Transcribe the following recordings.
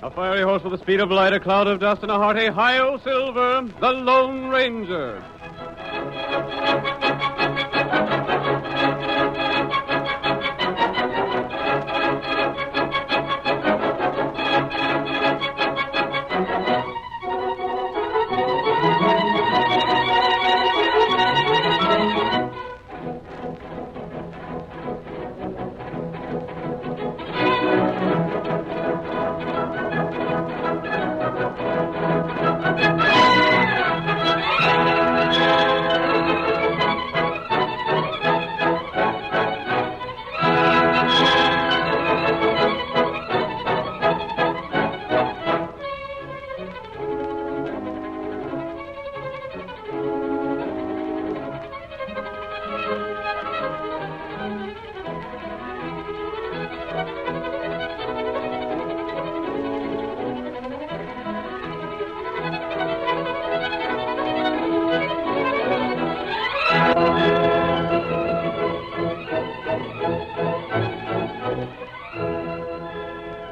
A fiery horse with the speed of light, a cloud of dust, and a hearty hi-yo silver, the Lone Ranger.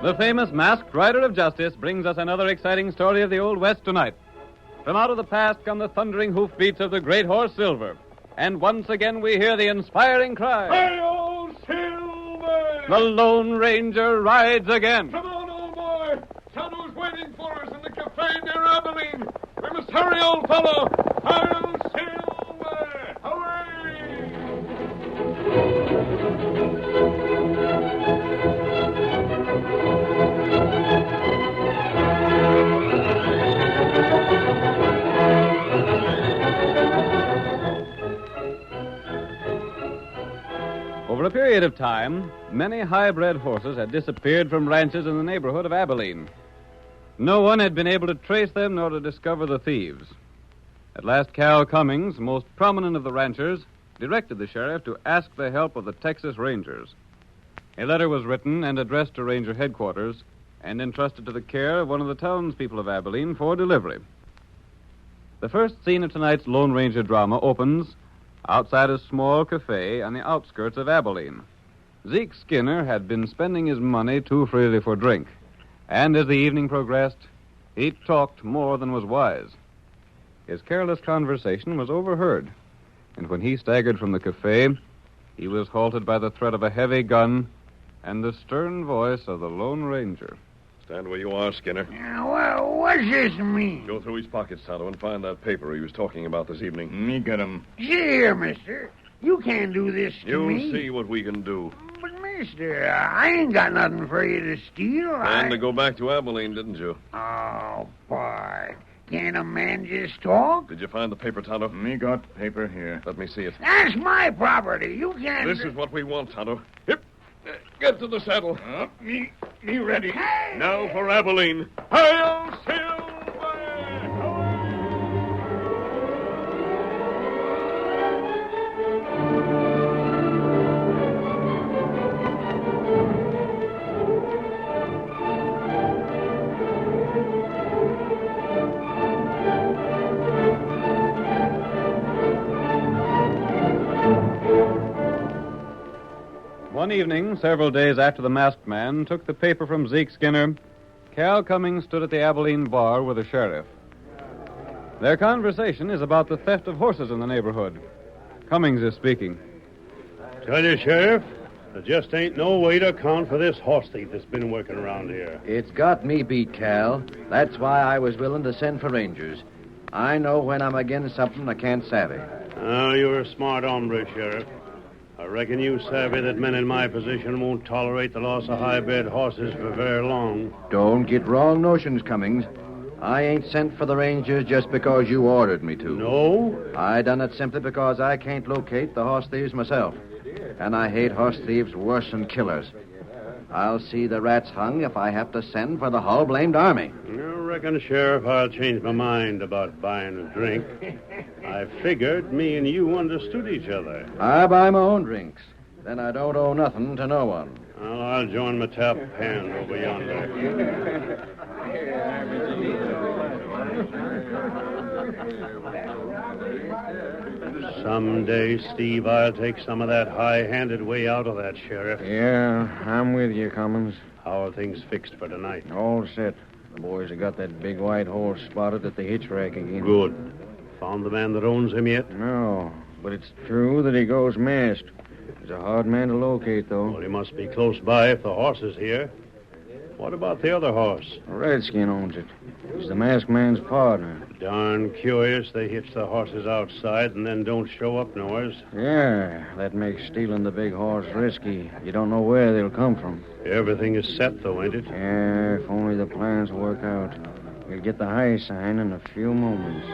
The famous Masked Rider of Justice brings us another exciting story of the Old West tonight. From out of the past come the thundering hoofbeats of the great horse Silver. And once again we hear the inspiring cry, Hi-yo, Silver! The Lone Ranger rides again. Come on, old boy. Tonto's waiting for us in the cafe near Abilene. We must hurry, old fellow. Hi-yo, Silver! Hooray! Over a period of time, many high-bred horses had disappeared from ranches in the neighborhood of Abilene. No one had been able to trace them nor to discover the thieves. At last, Cal Cummings, most prominent of the ranchers, directed the sheriff to ask the help of the Texas Rangers. A letter was written and addressed to Ranger headquarters and entrusted to the care of one of the townspeople of Abilene for delivery. The first scene of tonight's Lone Ranger drama opens outside a small cafe on the outskirts of Abilene. Zeke Skinner had been spending his money too freely for drink, and as the evening progressed, he talked more than was wise. His careless conversation was overheard, and when he staggered from the cafe, he was halted by the threat of a heavy gun and the stern voice of the Lone Ranger. Stand where you are, Skinner. Well, what's this mean? Go through his pockets, Tonto, and find that paper he was talking about this evening. Me got him. See here, mister. You can't do this to me. You'll see what we can do. But, mister, I ain't got nothing for you to steal. And to go back to Abilene, didn't you? Oh, boy. Can't a man just talk? Did you find the paper, Tonto? Me got paper here. Let me see it. That's my property. You can't... This is what we want, Tonto. Hip. Get to the saddle. Me ready. Hey! Now for Abilene. Hi-yo, Silver! One evening, several days after the masked man took the paper from Zeke Skinner, Cal Cummings stood at the Abilene bar with the sheriff. Their conversation is about the theft of horses in the neighborhood. Cummings is speaking. Tell you, Sheriff, there just ain't no way to account for this horse thief that's been working around here. It's got me beat, Cal. That's why I was willing to send for Rangers. I know when I'm against something I can't savvy. Oh, you're a smart hombre, Sheriff. I reckon you savvy that men in my position won't tolerate the loss of high-bred horses for very long. Don't get wrong notions, Cummings. I ain't sent for the Rangers just because you ordered me to. No? I done it simply because I can't locate the horse thieves myself. And I hate horse thieves worse than killers. I'll see the rats hung if I have to send for the whole blamed army. I reckon, Sheriff, I'll change my mind about buying a drink. I figured me and you understood each other. I buy my own drinks. Then I don't owe nothing to no one. Well, I'll join my tap hand over yonder. Someday, Steve, I'll take some of that high-handed way out of that, Sheriff. Yeah, I'm with you, Cummins. How are things fixed for tonight? All set. The boys have got that big white horse spotted at the hitch rack again. Good. Found the man that owns him yet? No, but it's true that he goes masked. He's a hard man to locate, though. Well, he must be close by if the horse is here. What about the other horse? A redskin owns it. He's the masked man's partner. Darn curious they hitch the horses outside and then don't show up nowheres. Yeah, that makes stealing the big horse risky. You don't know where they'll come from. Everything is set, though, ain't it? Yeah, if only the plans work out. We'll get the high sign in a few moments.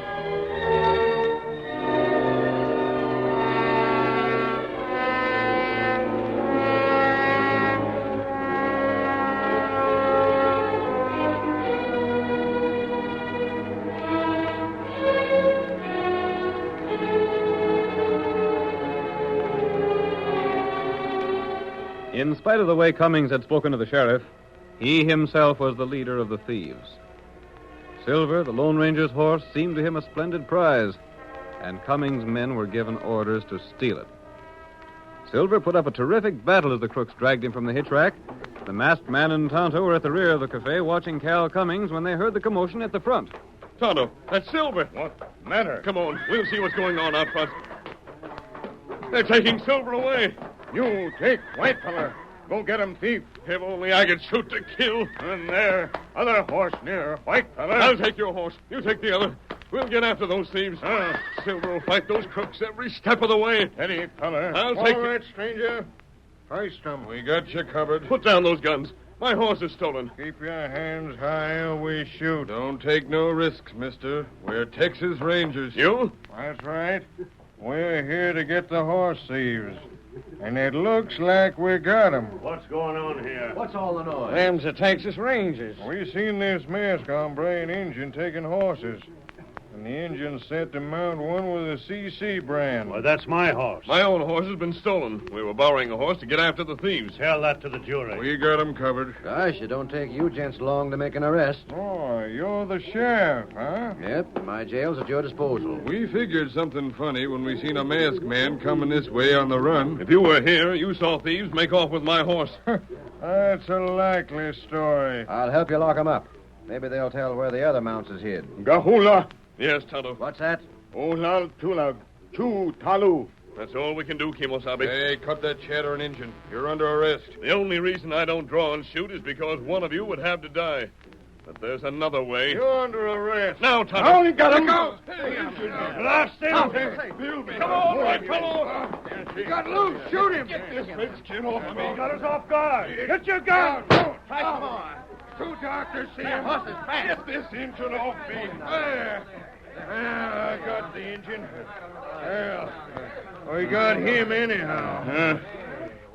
In spite of the way Cummings had spoken to the sheriff, he himself was the leader of the thieves. Silver, the Lone Ranger's horse, seemed to him a splendid prize, and Cummings' men were given orders to steal it. Silver put up a terrific battle as the crooks dragged him from the hitch rack. The masked man and Tonto were at the rear of the cafe watching Cal Cummings when they heard the commotion at the front. Tonto, that's Silver. What matter? Come on, we'll see what's going on out front. They're taking Silver away. You take white feller. Go get him, thief. If only I could shoot to kill. And there, other horse near, white feller. I'll take your horse. You take the other. We'll get after those thieves. Silver will fight those crooks every step of the way. Steady, feller. I'll take All it. right, stranger. Hoist him. We got you covered. Put down those guns. My horse is stolen. Keep your hands high or we shoot. Don't take no risks, mister. We're Texas Rangers. You? That's right. We're here to get the horse thieves. And it looks like we got 'em. What's going on here? What's all the noise? Them's the Texas Rangers. We seen this masked hombre and Injun taking horses. And the Injun said to mount one with a CC brand. Well, that's my horse. My own horse has been stolen. We were borrowing a horse to get after the thieves. Tell that to the jury. We got 'em covered. Gosh, it don't take you gents long to make an arrest. Oh, you're the sheriff, huh? Yep, my jail's at your disposal. We figured something funny when we seen a masked man coming this way on the run. If you were here, you saw thieves make off with my horse. That's a likely story. I'll help you lock 'em up. Maybe they'll tell where the other mounts is hid. Gahula, Yes, Tonto. What's that? Olal Tulag, Chu Talu. That's all we can do, Kimosabe. Hey, cut that chatter and Injun. You're under arrest. The only reason I don't draw and shoot is because one of you would have to die. But there's another way. You're under arrest. Now, Tonto. Now you got him. Go. Lost him. Come on, right fellow. He got loose. Shoot him. Get this redskin off me. Got us off guard. Get your gun. Come on. Too dark to see him. Get this Injun off me. There. I got the Injun. Well, we got him anyhow.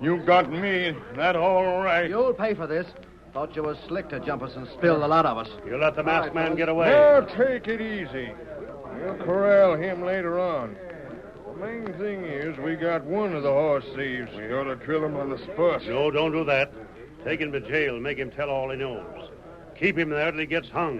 You got me. That all right. You'll pay for this. Thought you was slick to jump us and spill the lot of us. You let the masked man get away. Now take it easy. We'll corral him later on. The main thing is we got one of the horse thieves. We ought to drill him on the spot. No, don't do that. Take him to jail and make him tell all he knows. Keep him there till he gets hung.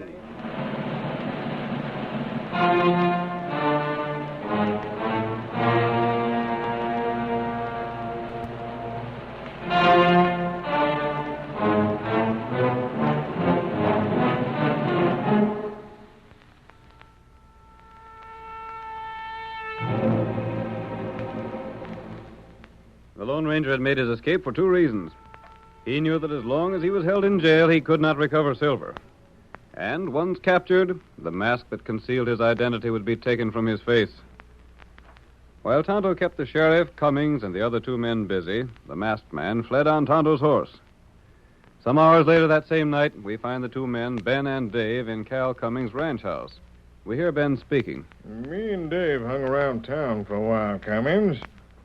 The Lone Ranger had made his escape for two reasons. He knew that as long as he was held in jail, he could not recover Silver. And once captured, the mask that concealed his identity would be taken from his face. While Tonto kept the sheriff, Cummings, and the other two men busy, the masked man fled on Tonto's horse. Some hours later that same night, we find the two men, Ben and Dave, in Cal Cummings' ranch house. We hear Ben speaking. Me and Dave hung around town for a while, Cummings.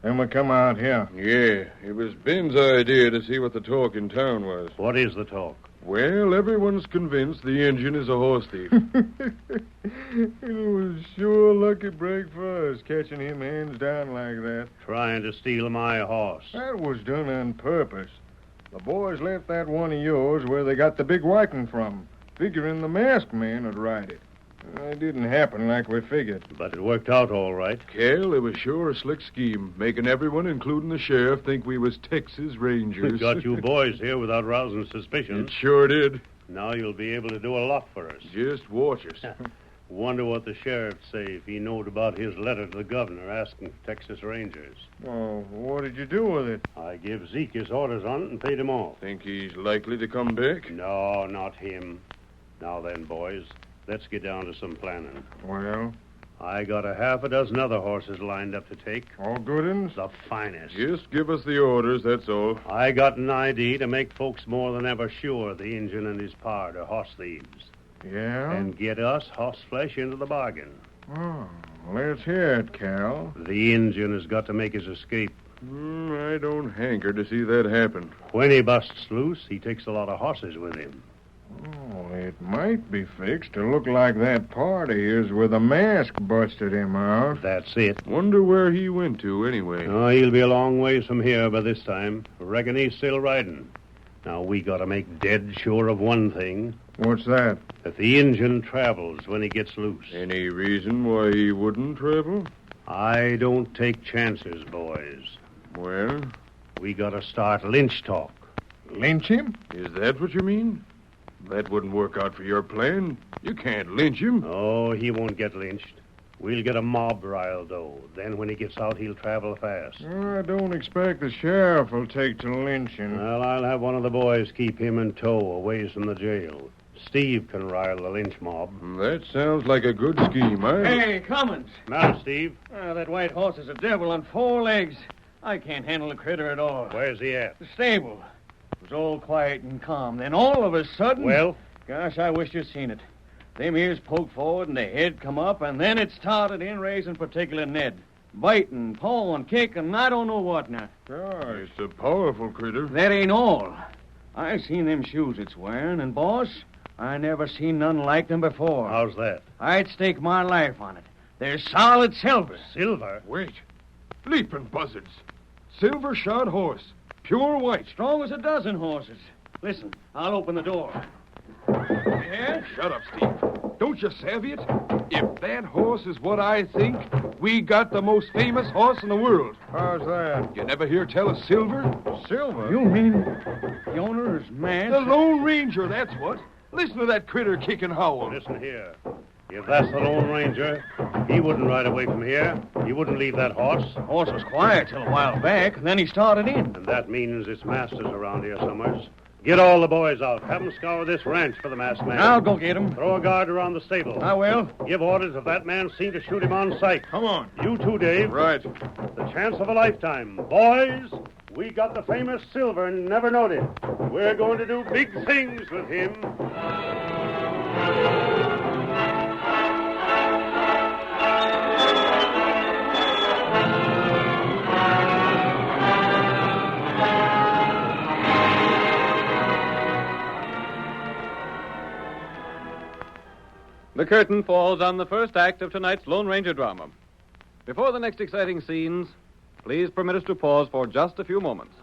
Then we come out here. Yeah, it was Ben's idea to see what the talk in town was. What is the talk? Well, everyone's convinced the Injun is a horse thief. It was sure a lucky break for us, catching him hands down like that. Trying to steal my horse. That was done on purpose. The boys left that one of yours where they got the big whiting from, figuring the masked man would ride it. It didn't happen like we figured. But it worked out all right. Cal, it was sure a slick scheme, making everyone, including the sheriff, think we was Texas Rangers. We got you boys here without rousing suspicion. It sure did. Now you'll be able to do a lot for us. Just watch us. Wonder what the sheriff'd say if he knowed about his letter to the governor asking for Texas Rangers. Oh, what did you do with it? I give Zeke his orders on it and paid him off. Think he's likely to come back? No, not him. Now then, boys, let's get down to some planning. Well, I got a half a dozen other horses lined up to take. all good uns? The finest. Just give us the orders, that's all. I got an idea to make folks more than ever sure the Injun and his pard are horse thieves. Yeah? And get us horse flesh into the bargain. Oh, let's hear it, Cal. The Injun has got to make his escape. I don't hanker to see that happen. When he busts loose, he takes a lot of horses with him. Oh, it might be fixed to look like that part of his with a mask busted him out. That's it. Wonder where he went to, anyway. Oh, he'll be a long ways from here by this time. Reckon he's still riding. Now, we got to make dead sure of one thing. What's that? That the Injun travels when he gets loose. Any reason why he wouldn't travel? I don't take chances, boys. Well, We got to start lynch talk. Lynch him? is that what you mean? That wouldn't work out for your plan. You can't lynch him. Oh, he won't get lynched. We'll get a mob riled, though. Then when he gets out, he'll travel fast. I don't expect the sheriff will take to lynching. Well, I'll have one of the boys keep him in tow away from the jail. Steve can rile the lynch mob. That sounds like a good scheme, Hey, Cummins. Now, Steve, That white horse is a devil on 4 legs. I can't handle the critter at all. where's he at? The stable. It was all quiet and calm. Then all of a sudden... Well? Gosh, I wish you'd seen it. Them ears poked forward and the head come up, and then it started in raising particular Ned. Biting, pawing, kicking, I don't know what now. Gosh. It's a powerful critter. That ain't all. I seen them shoes it's wearing, and, boss, I never seen none like them before. How's that? I'd stake my life on it. They're solid silver. Silver? Wait. Leaping buzzards. Silver shod horse. Pure white. Strong as a dozen horses. Listen, I'll open the door. Yeah? Shut up, Steve. Don't you savvy it? If that horse is what I think, we got the most famous horse in the world. How's that? You never hear tell of Silver? Silver? You mean the owner is mad? The Lone Ranger, that's what. Listen to that critter kick and howl. Listen here. If that's the Lone Ranger, he wouldn't ride away from here. He wouldn't leave that horse. The horse was quiet till a while back, and then he started in. And that means its master's around here somewheres. Get all the boys out. Have them scour this ranch for the masked man. I'll go get him. Throw a guard around the stable. I will. Give orders if that man's seen to shoot him on sight. Come on. You too, Dave. Right. The chance of a lifetime. Boys, we got the famous Silver and never knowed it. We're going to do big things with him. The curtain falls on the first act of tonight's Lone Ranger drama. Before the next exciting scenes, please permit us to pause for just a few moments.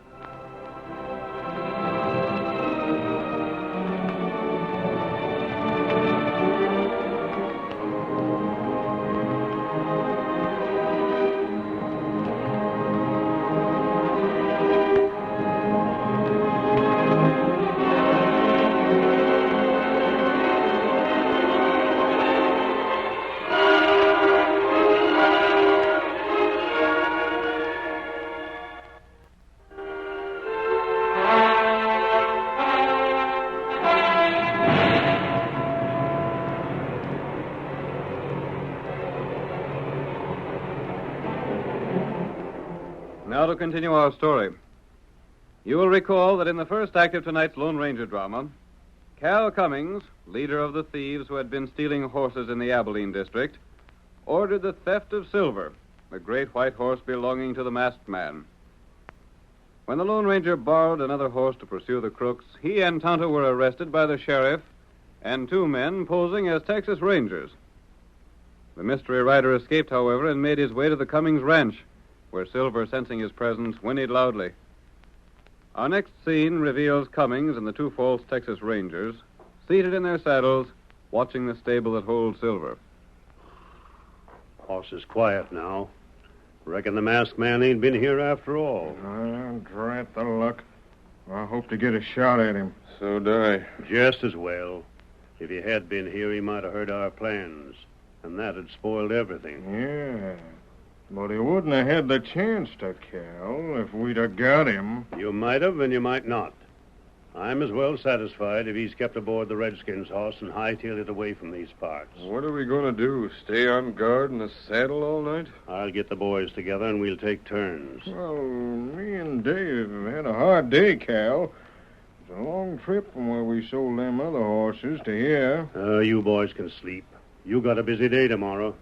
Now to continue our story. You will recall that in the first act of tonight's Lone Ranger drama, Cal Cummings, leader of the thieves who had been stealing horses in the Abilene district, ordered the theft of Silver, the great white horse belonging to the masked man. When the Lone Ranger borrowed another horse to pursue the crooks, he and Tonto were arrested by the sheriff and 2 men posing as Texas Rangers. The mystery rider escaped, however, and made his way to the Cummings ranch, where Silver, sensing his presence, whinnied loudly. Our next scene reveals Cummings and the 2 false Texas Rangers, seated in their saddles, watching the stable that holds Silver. Horse is quiet now. Reckon the masked man ain't been here after all. Drat the luck. I hope to get a shot at him. So do I. Just as well. If he had been here, he might have heard our plans. And that had spoiled everything. Yeah. But he wouldn't have had the chance to, Cal, if we'd have got him. You might have, and you might not. I'm as well satisfied if he's kept aboard the Redskins' horse and hightailed it away from these parts. What are we going to do? Stay on guard in the saddle all night? I'll get the boys together and we'll take turns. Well, me and Dave have had a hard day, Cal. It's a long trip from where we sold them other horses to here. You boys can sleep. You got a busy day tomorrow.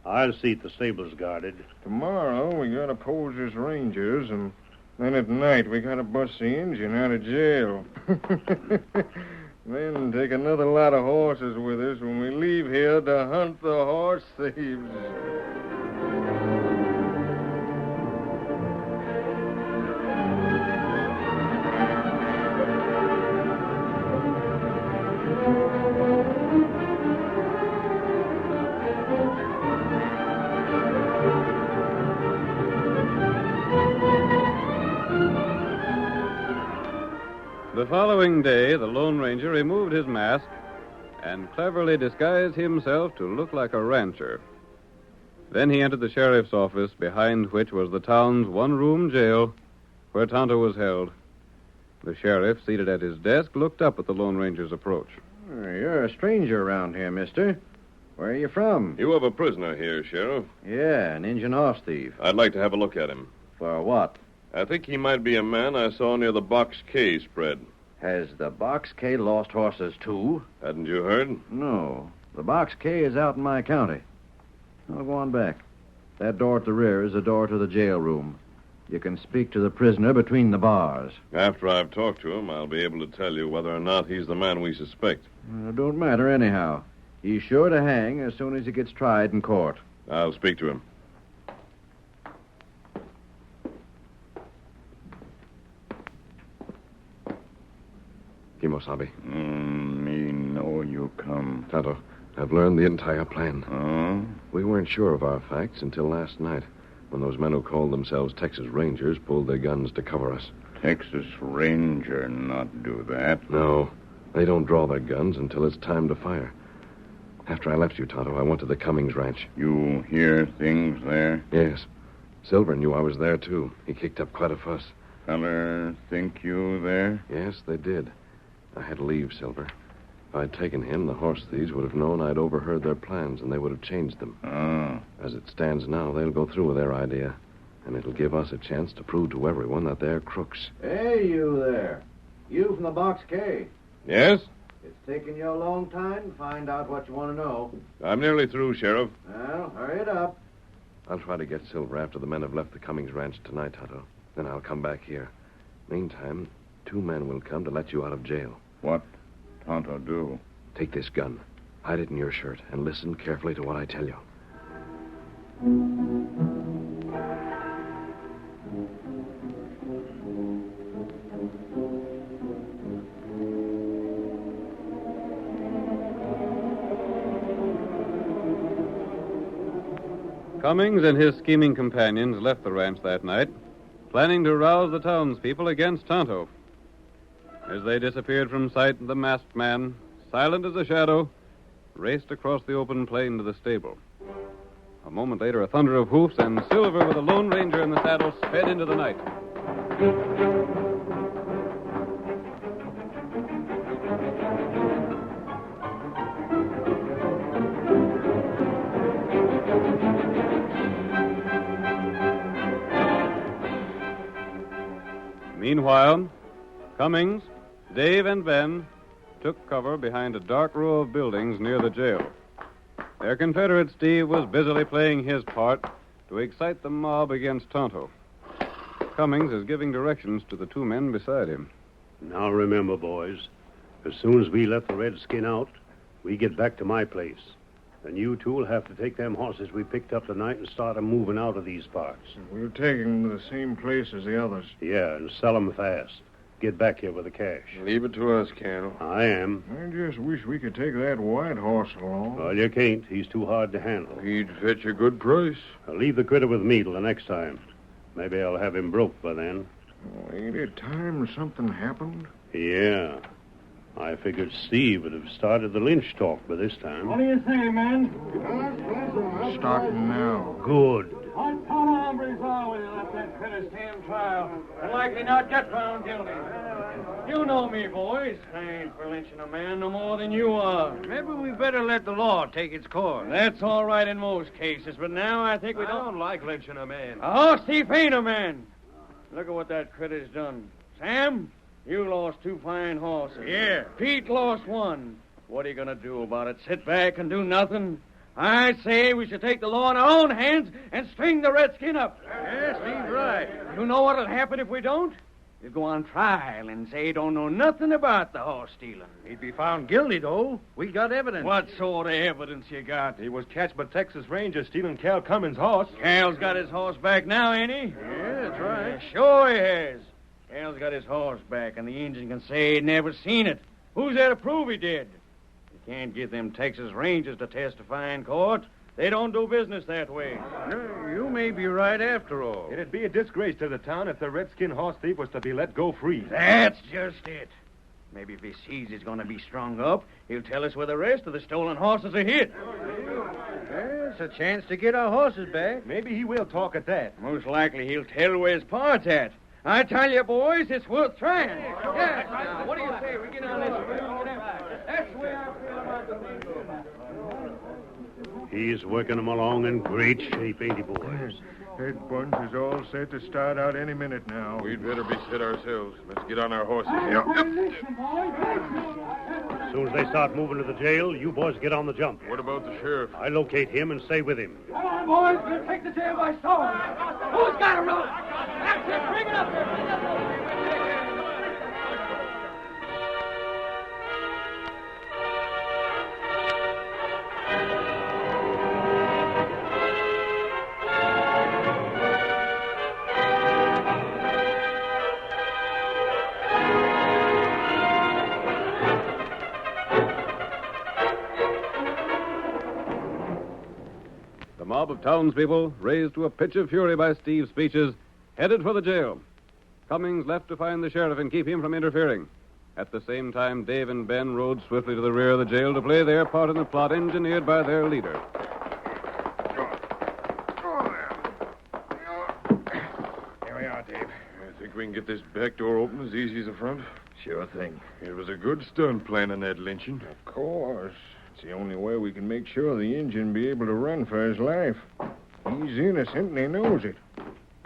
I'll see the stable's guarded. Tomorrow we gotta pose as rangers, and then at night we gotta bust the engine out of jail. Then take another lot of horses with us when we leave here to hunt the horse thieves. The following day, the Lone Ranger removed his mask and cleverly disguised himself to look like a rancher. Then he entered the sheriff's office, behind which was the town's one-room jail where Tonto was held. The sheriff, seated at his desk, looked up at the Lone Ranger's approach. You're a stranger around here, mister. Where are you from? You have a prisoner here, Sheriff. Yeah, an Indian horse thief. I'd like to have a look at him. For what? I think he might be a man I saw near the Box K spread. Has the Box K lost horses, too? Hadn't you heard? No. The Box K is out in my county. I'll go on back. That door at the rear is the door to the jail room. You can speak to the prisoner between the bars. After I've talked to him, I'll be able to tell you whether or not he's the man we suspect. It don't matter anyhow. He's sure to hang as soon as he gets tried in court. I'll speak to him. Kimosabe. Me know you come. Tonto, I've learned the entire plan. Oh? We weren't sure of our facts until last night, when those men who called themselves Texas Rangers pulled their guns to cover us. Texas Ranger not do that. No, they don't draw their guns until it's time to fire. After I left you, Tonto, I went to the Cummings ranch. You hear things there? Yes. Silver knew I was there, too. He kicked up quite a fuss. Feller think you there? Yes, they did. I had to leave Silver. If I'd taken him, the horse thieves would have known I'd overheard their plans, and they would have changed them. Oh. As it stands now, they'll go through with their idea, and it'll give us a chance to prove to everyone that they're crooks. Hey, you there. You from the Box K. Yes? It's taken you a long time to find out what you want to know. I'm nearly through, Sheriff. Well, hurry it up. I'll try to get Silver after the men have left the Cummings ranch tonight, Tonto. Then I'll come back here. Meantime, 2 men will come to let you out of jail. What Tonto do? Take this gun, hide it in your shirt, and listen carefully to what I tell you. Cummings and his scheming companions left the ranch that night, planning to rouse the townspeople against Tonto. As they disappeared from sight, the masked man, silent as a shadow, raced across the open plain to the stable. A moment later, a thunder of hoofs, and Silver, with a Lone Ranger in the saddle, sped into the night. Meanwhile, Cummings, Dave, and Ben took cover behind a dark row of buildings near the jail. Their Confederate Steve was busily playing his part to excite the mob against Tonto. Cummings is giving directions to the 2 men beside him. Now remember, boys, as soon as we let the redskin out, we get back to my place. And you 2 will have to take them horses we picked up tonight and start 'em moving out of these parts. We'll take him to the same place as the others. Yeah, and sell 'em fast. get back here with the cash. Leave it to us, Cal. I am. I just wish we could take that white horse along. Well, you can't. He's too hard to handle. He'd fetch a good price. I'll leave the critter with me till the next time. Maybe I'll have him broke by then. Oh, ain't it time something happened? Yeah. I figured Steve would have started the lynch talk by this time. What do you say, men? Starting now. Good. What kind of hombres are we that let that critter stand trial and likely not get found guilty? You know me, boys. I ain't for lynching a man no more than you are. Maybe we better let the law take its course. That's all right in most cases, but now I think we don't like lynching a man. A horse thief ain't a man. Look at what that critter's done. Sam, you lost 2 fine horses. Yeah. Pete lost 1. What are you going to do about it? Sit back and do nothing? I say we should take the law in our own hands and string the redskin up. Yes, he's right. You know what'll happen if we don't? He'll go on trial and say he don't know nothing about the horse stealing. He'd be found guilty, though. We got evidence. What sort of evidence you got? He was catched by Texas Rangers stealing Cal Cummins' horse. Cal's got his horse back now, ain't he? Yeah, that's right. Sure he has. Cal's got his horse back, and the Injun can say he'd never seen it. Who's there to prove he did? You can't get them Texas Rangers to testify in court. They don't do business that way. You may be right after all. It'd be a disgrace to the town if the redskin horse thief was to be let go free. That's just it. Maybe if he sees he's going to be strung up, he'll tell us where the rest of the stolen horses are hid. It's a chance to get our horses back. Maybe he will talk at that. Most likely he'll tell where his part's at. I tell you, boys, it's worth trying. Yes. Now, what do you say? We get on this. That's the way I feel about the thing. He's working them along in great shape, ain't he, boys? That bunch is all set to start out any minute now. We'd better be set ourselves. Let's get on our horses. As soon as they start moving to the jail, you boys get on the jump. What about the sheriff? I locate him and stay with him. Come on, boys. We'll take the jail by storm. Who's got a rope? That's it. Bring it up there. Bring it up there. The mob of townspeople, raised to a pitch of fury by Steve's speeches, headed for the jail. Cummings left to find the sheriff and keep him from interfering. At the same time, Dave and Ben rode swiftly to the rear of the jail to play their part in the plot engineered by their leader. Here we are, Dave. I think we can get this back door open as easy as the front. Sure thing. It was a good stunt planning that lynching. Of course. It's the only way we can make sure the Injun be able to run for his life. He's innocent and he knows it.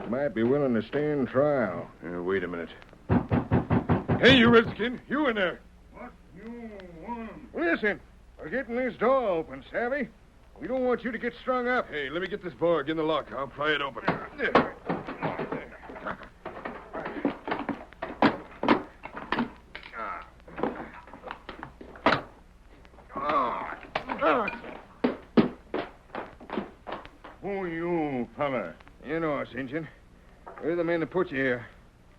Might be willing to stand trial. Wait a minute. Hey, you redskin. You in there. What you want? Listen. We're getting this door open, savvy? We don't want you to get strung up. Hey, let me get this bar. Get in the lock. I'll pry it open. There. Who you, fella? You know us, Injun. We're the men that put you here.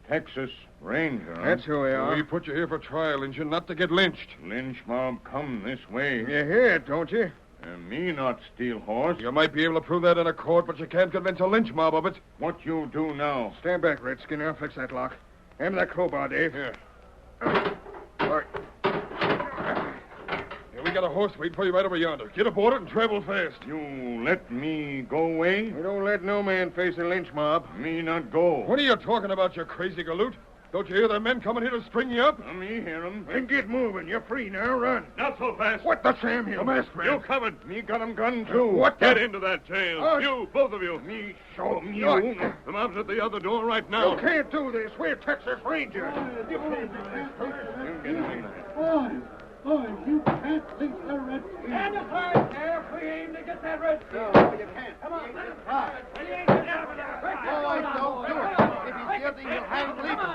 Texas Ranger. That's who we are. We put you here for trial, Injun, not to get lynched. Lynch mob come this way. You hear it, don't you? And me not steal horse. You might be able to prove that in a court, but you can't convince a lynch mob of it. What you do now? Stand back, Redskin. I'll fix that lock. Hand me that crowbar, Dave. Here. All right. Here, we got a horse waiting for you right over yonder. Get aboard it and travel fast. You let me go away? We don't let no man face a lynch mob. Me not go. What are you talking about, you crazy galoot? Don't you hear the men coming here to string you up? Me hear 'em. Then get moving. You're free now. Run. Not so fast. What the Sam Hill? The masked man. You covered. Me got 'em gun, too. What the... Get into that jail. Oh, you, both of you. Me show 'em you. What? The mob's at the other door right now. You can't do this. We're Texas Rangers. You get in there. Boys, you can't lynch the redskin. Stand aside, Sheriff. We aim to get that redskin. No, you can't. Come on. Right. Boys, don't do it. If he's guilty, he'll hang legal.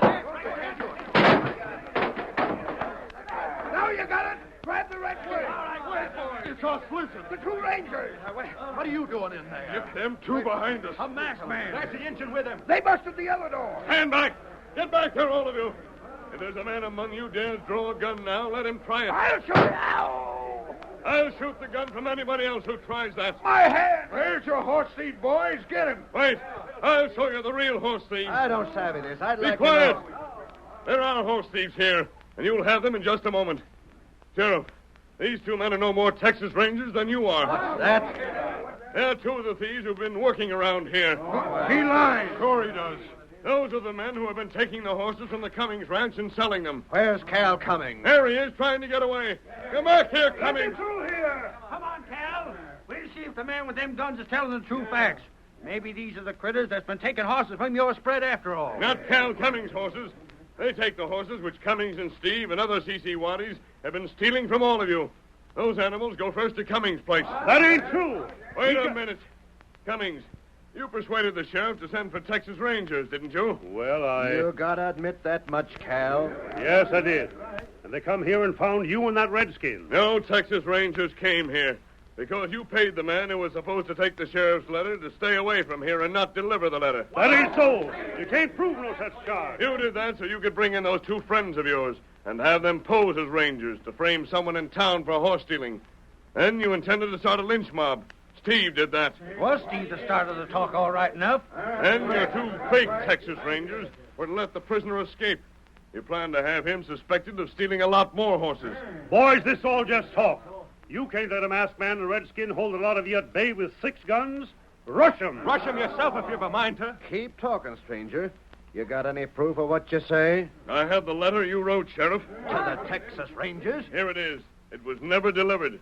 Now you got it. Grab the redskin. All right, wait. It's us, listen. The two Rangers. What are you doing in there? Get them two behind us. A masked man. That's the engine with him. They busted the other door. Stand back. Get back there, all of you. If there's a man among you dares draw a gun now, let him try it. I'll shoot it. Ow! I'll shoot the gun from anybody else who tries that. My hand! There's your horse thief, boys. Get him. Wait. I'll show you the real horse thief. I don't savvy this. I'd Be like quiet. to know. There are horse thieves here, and you'll have them in just a moment. Sheriff, these two men are no more Texas Rangers than you are. What's that? They're two of the thieves who've been working around here. He lies. Sure he does. Those are the men who have been taking the horses from the Cummings ranch and selling them. Where's Cal Cummings? There he is, trying to get away. Come back here, Cummings. Through here. Come on, Cal. We'll see if the man with them guns is telling the true facts. Maybe these are the critters that's been taking horses from your spread after all. Not Cal Cummings' horses. They take the horses which Cummings and Steve and other C.C. Waddies have been stealing from all of you. Those animals go first to Cummings' place. That ain't true. Wait a minute. Cummings, you persuaded the sheriff to send for Texas Rangers, didn't you? Well, You gotta admit that much, Cal. Yes, I did. And they come here and found you and that redskin. No Texas Rangers came here because you paid the man who was supposed to take the sheriff's letter to stay away from here and not deliver the letter. That ain't so. You can't prove no such charge. You did that so you could bring in those two friends of yours and have them pose as Rangers to frame someone in town for horse stealing. Then you intended to start a lynch mob. Steve did that. Was Steve the start of the talk all right enough? And your two fake Texas Rangers were to let the prisoner escape. You planned to have him suspected of stealing a lot more horses. Boys, this all just talk. You can't let a masked man and a redskin hold a lot of you at bay with 6 guns. Rush 'em. Rush him yourself if you've a mind to. Keep talking, stranger. You got any proof of what you say? I have the letter you wrote, Sheriff. To the Texas Rangers? Here it is. It was never delivered.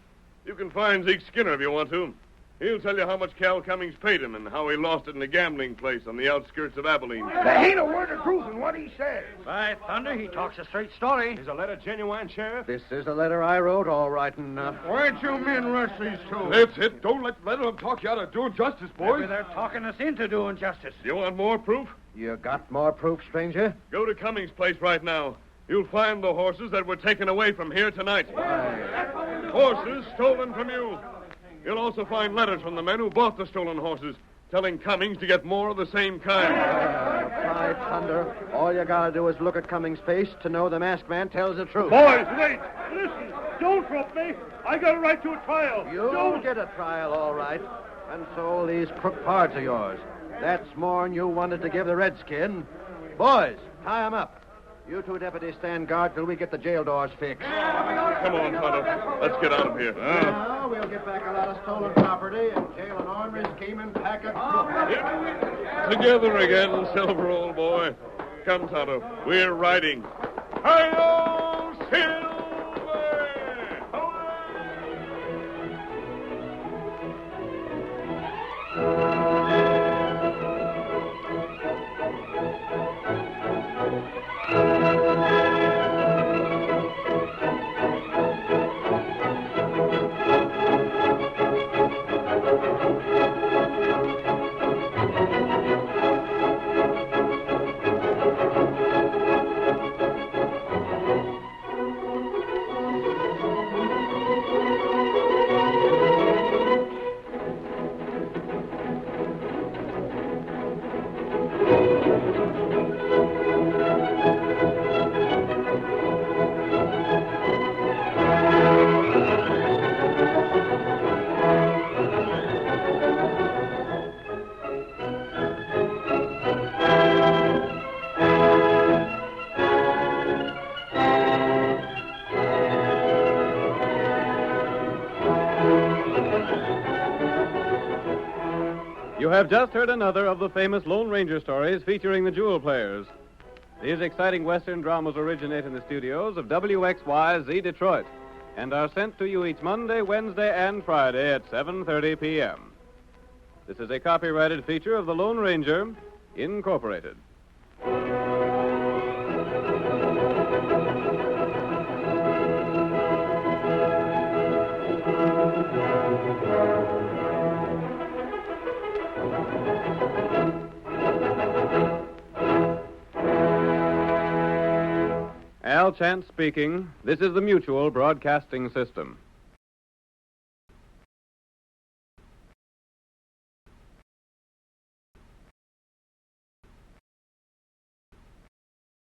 You can find Zeke Skinner if you want to. He'll tell you how much Cal Cummings paid him and how he lost it in a gambling place on the outskirts of Abilene. There ain't a word of truth in what he says. By thunder, he talks a straight story. Is the letter genuine, Sheriff? This is the letter I wrote, all right enough. Why'd you men rush these two? That's it. Don't let them talk you out of doing justice, Maybe they're talking us into doing justice. You want more proof? You got more proof, stranger? Go to Cummings' place right now. You'll find the horses that were taken away from here tonight. Horses stolen from you. You'll also find letters from the men who bought the stolen horses, telling Cummings to get more of the same kind. By thunder, all you gotta do is look at Cummings' face to know the masked man tells the truth. Boys, wait. Listen. Don't rope me. I got a right to a trial. You'll get a trial, all right. And so all these crook parts of yours. That's more'n you wanted to give the redskin. Boys, tie him up. You two deputies stand guard till we get the jail doors fixed. Come on, Tonto. Let's get out of here. Now we'll get back a lot of stolen property and jail an ornery, scheming pack of crooks. Together again, Silver, old boy. Come, Tonto. We're riding. Hi-yo, Silver! You have just heard another of the famous Lone Ranger stories featuring the Jewel Players. These exciting Western dramas originate in the studios of WXYZ Detroit and are sent to you each Monday, Wednesday, and Friday at 7:30 p.m. This is a copyrighted feature of the Lone Ranger, Incorporated. Al Chance speaking. This is the Mutual Broadcasting System.